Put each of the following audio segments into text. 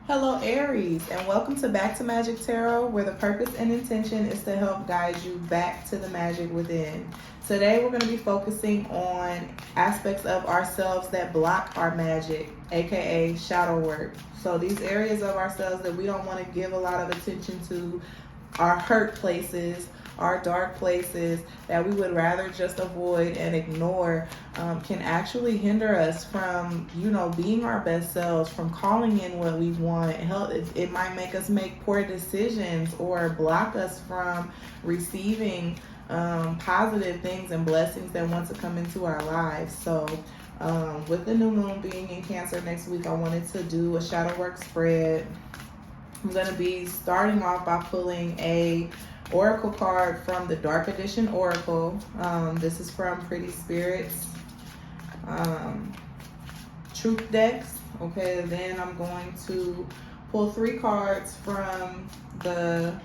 Hello, Aries, and welcome to Back to Magic Tarot, where the purpose and intention is to help guide you back to the magic within. Today, we're going to be focusing on aspects of ourselves that block our magic, aka shadow work. So, these areas of ourselves that we don't want to give a lot of attention to, our hurt places, our dark places that we would rather just avoid and ignore, can actually hinder us from, being our best selves, from calling in what we want. It might make us make poor decisions or block us from receiving positive things and blessings that want to come into our lives. So with the new moon being in Cancer next week, I wanted to do a shadow work spread. I'm going to be starting off by pulling a oracle card from the Dark Edition Oracle. This is from Pretty Spirits Truth Decks. Okay, then I'm going to pull 3 cards from I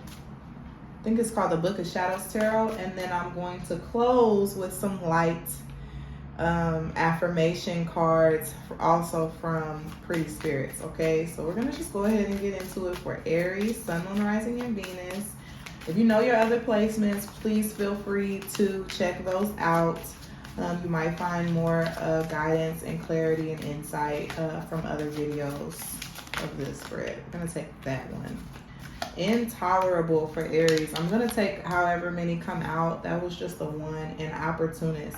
think it's called the Book of Shadows Tarot, and then I'm going to close with some light affirmation cards also from Pretty Spirits. Okay, so we're gonna just go ahead and get into it for Aries, Sun, Moon, Rising, and Venus. If you know your other placements, please feel free to check those out. You might find more guidance and clarity and insight from other videos of this spread. I'm gonna take that one. Intolerable for Aries. I'm gonna take however many come out. That was just the one. And opportunist.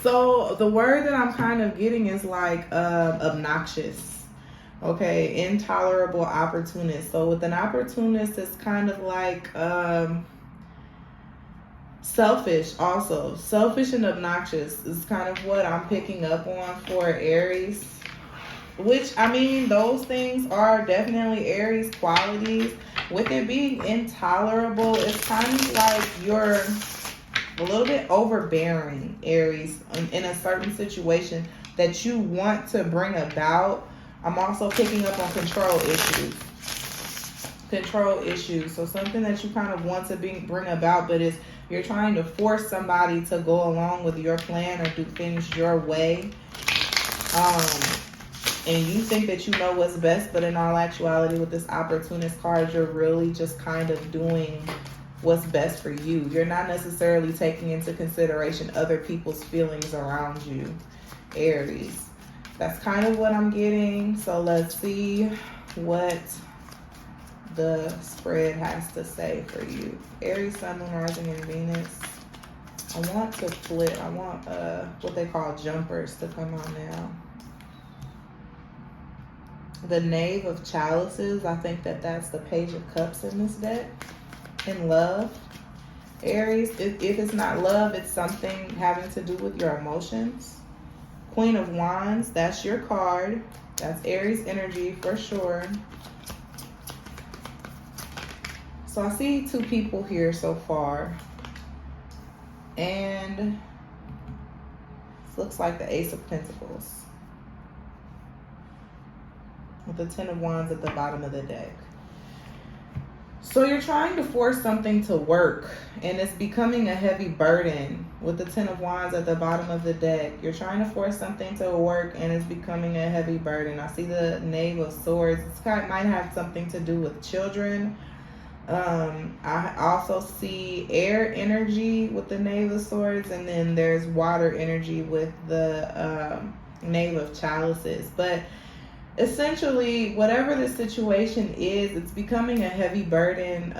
So the word that I'm kind of getting is like obnoxious. Okay, intolerable opportunist. So with an opportunist, it's kind of like selfish also. Selfish and obnoxious is kind of what I'm picking up on for Aries. Which, I mean, those things are definitely Aries qualities. With it being intolerable, it's kind of like you're a little bit overbearing, Aries, in a certain situation that you want to bring about. I'm also picking up on control issues. Control issues. So something that you kind of want to bring about, but you're trying to force somebody to go along with your plan or do things your way. And you think that you know what's best, but in all actuality with this opportunist card, you're really just kind of doing what's best for you. You're not necessarily taking into consideration other people's feelings around you, Aries. That's kind of what I'm getting. So let's see what the spread has to say for you. Aries, Sun, Moon, Rising, and Venus. I want to flip. I want what they call jumpers to come on now. The Knave of Chalices. I think that's the Page of Cups in this deck. In love, Aries. If it's not love, it's something having to do with your emotions. Queen of Wands, that's your card. That's Aries energy for sure. So I see 2 people here so far. And it looks like the Ace of Pentacles. With the 10 of Wands at the bottom of the deck. So you're trying to force something to work, and it's becoming a heavy burden. With the 10 of Wands at the bottom of the deck, you're trying to force something to work, and it's becoming a heavy burden. I see the Knave of Swords. It might have something to do with children. I also see air energy with the Knave of Swords, and then there's water energy with the Knave of Chalices. But essentially, whatever the situation is, it's becoming a heavy burden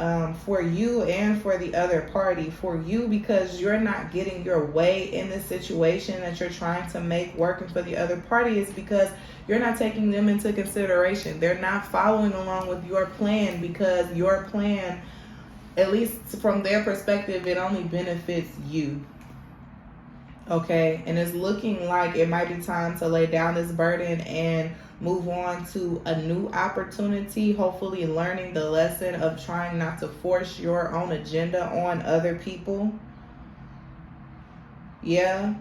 for you and for the other party. For you, because you're not getting your way in the situation that you're trying to make work, and for the other party, is because you're not taking them into consideration. They're not following along with your plan, because your plan, at least from their perspective, it only benefits you. Okay, and it's looking like it might be time to lay down this burden and move on to a new opportunity, hopefully learning the lesson of trying not to force your own agenda on other people. Yeah.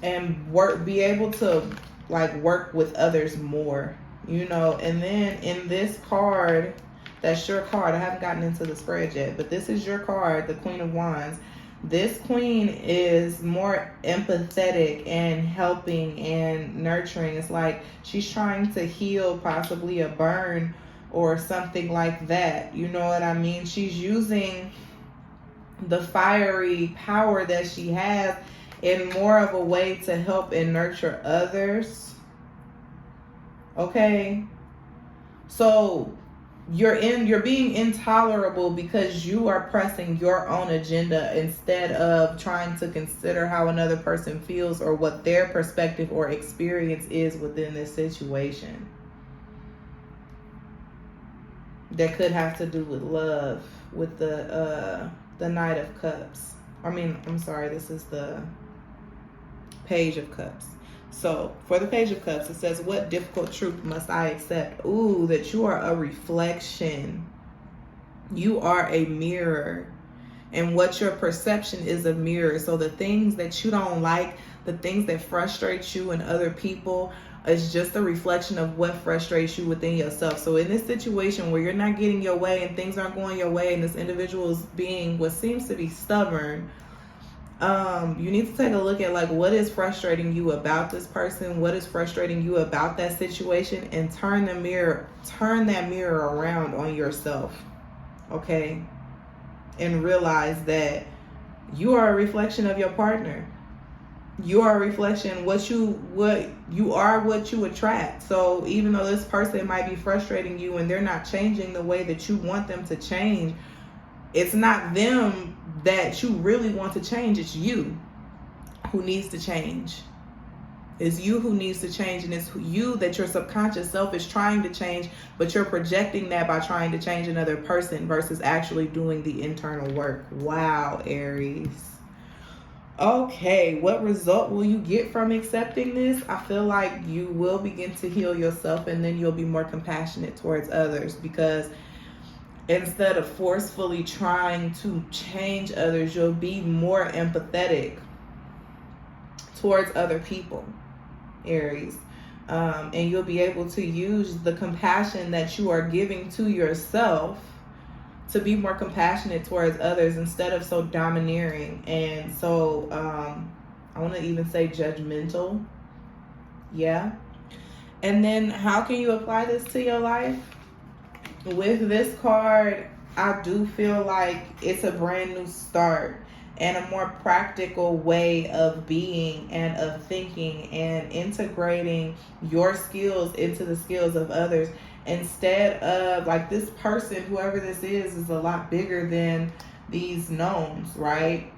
And be able to work with others more, and then in this card, that's your card. I haven't gotten into the spread yet, but this is your card, the Queen of Wands. This queen is more empathetic and helping and nurturing. It's like she's trying to heal possibly a burn or something like that. You know what I mean? She's using the fiery power that she has in more of a way to help and nurture others. Okay? So you're being intolerable because you are pressing your own agenda instead of trying to consider how another person feels or what their perspective or experience is within this situation. That could have to do with love, with the Knight of Cups. I'm sorry, this is the Page of Cups. So for the Page of Cups, it says, what difficult truth must I accept? Ooh, that you are a reflection. You are a mirror. And what your perception is a mirror. So the things that you don't like, the things that frustrate you and other people, is just a reflection of what frustrates you within yourself. So in this situation where you're not getting your way and things aren't going your way and this individual is being what seems to be stubborn, you need to take a look at like what is frustrating you about this person, what is frustrating you about that situation, and turn that mirror around on yourself. Okay? And realize that you are a reflection of your partner. You are a reflection what you are what you attract. So even though this person might be frustrating you and they're not changing the way that you want them to change, it's not them that you really want to change. It's you who needs to change. It's you who needs to change, and it's you that your subconscious self is trying to change, but you're projecting that by trying to change another person versus actually doing the internal work. Wow, Aries. Okay, what result will you get from accepting this? I feel like you will begin to heal yourself, and then you'll be more compassionate towards others, because instead of forcefully trying to change others, you'll be more empathetic towards other people, Aries. And you'll be able to use the compassion that you are giving to yourself to be more compassionate towards others instead of so domineering and so, I want to even say judgmental. Yeah. And then how can you apply this to your life? With this card, I do feel like it's a brand new start and a more practical way of being and of thinking and integrating your skills into the skills of others, instead of like this person, whoever this is a lot bigger than these gnomes, right?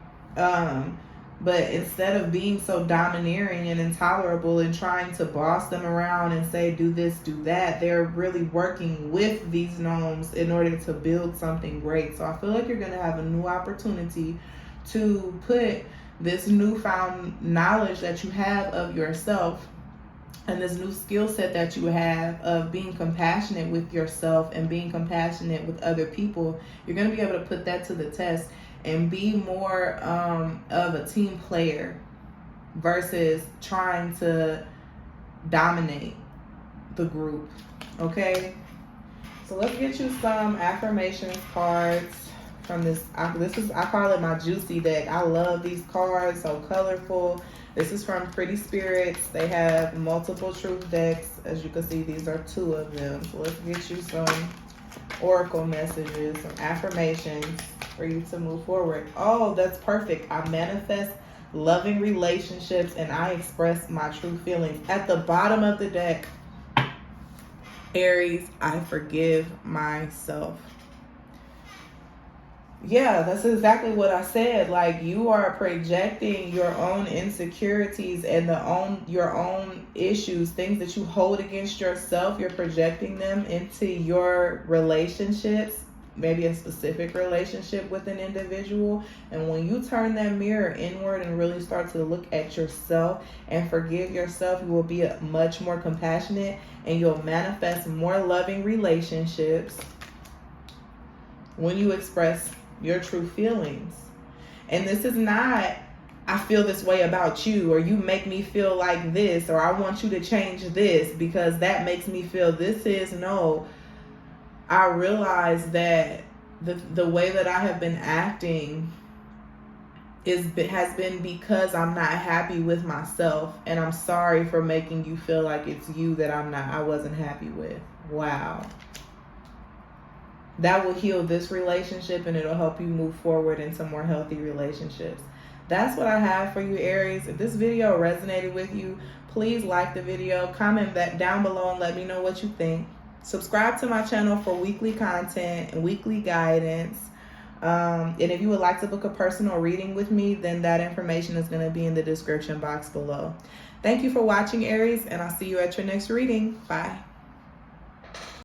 But instead of being so domineering and intolerable and trying to boss them around and say, do this, do that, they're really working with these gnomes in order to build something great. So I feel like you're going to have a new opportunity to put this newfound knowledge that you have of yourself and this new skill set that you have of being compassionate with yourself and being compassionate with other people. You're going to be able to put that to the test and be more of a team player versus trying to dominate the group. Okay? So let's get you some affirmations cards from this. I call it my juicy deck. I love these cards, so colorful. This is from Pretty Spirits. They have multiple truth decks. As you can see, these are 2 of them. So let's get you some oracle messages, some affirmations for you to move forward. Oh, that's perfect. I manifest loving relationships and I express my true feelings. At the bottom of the deck, Aries, I forgive myself. Yeah, that's exactly what I said. Like, you are projecting your own insecurities and your own issues, things that you hold against yourself. You're projecting them into your relationships, maybe a specific relationship with an individual. And when you turn that mirror inward and really start to look at yourself and forgive yourself, you will be much more compassionate and you'll manifest more loving relationships when you express your true feelings. And this is not, I feel this way about you, or you make me feel like this, or I want you to change this because that makes me feel this. Is no, I realize that the way that I have been acting has been because I'm not happy with myself, and I'm sorry for making you feel like it's you that I wasn't happy with. Wow. That will heal this relationship, and it'll help you move forward into more healthy relationships. That's what I have for you, Aries. If this video resonated with you, please like the video, comment that down below and let me know what you think. Subscribe to my channel for weekly content and weekly guidance. And if you would like to book a personal reading with me, then that information is going to be in the description box below. Thank you for watching, Aries, and I'll see you at your next reading. Bye.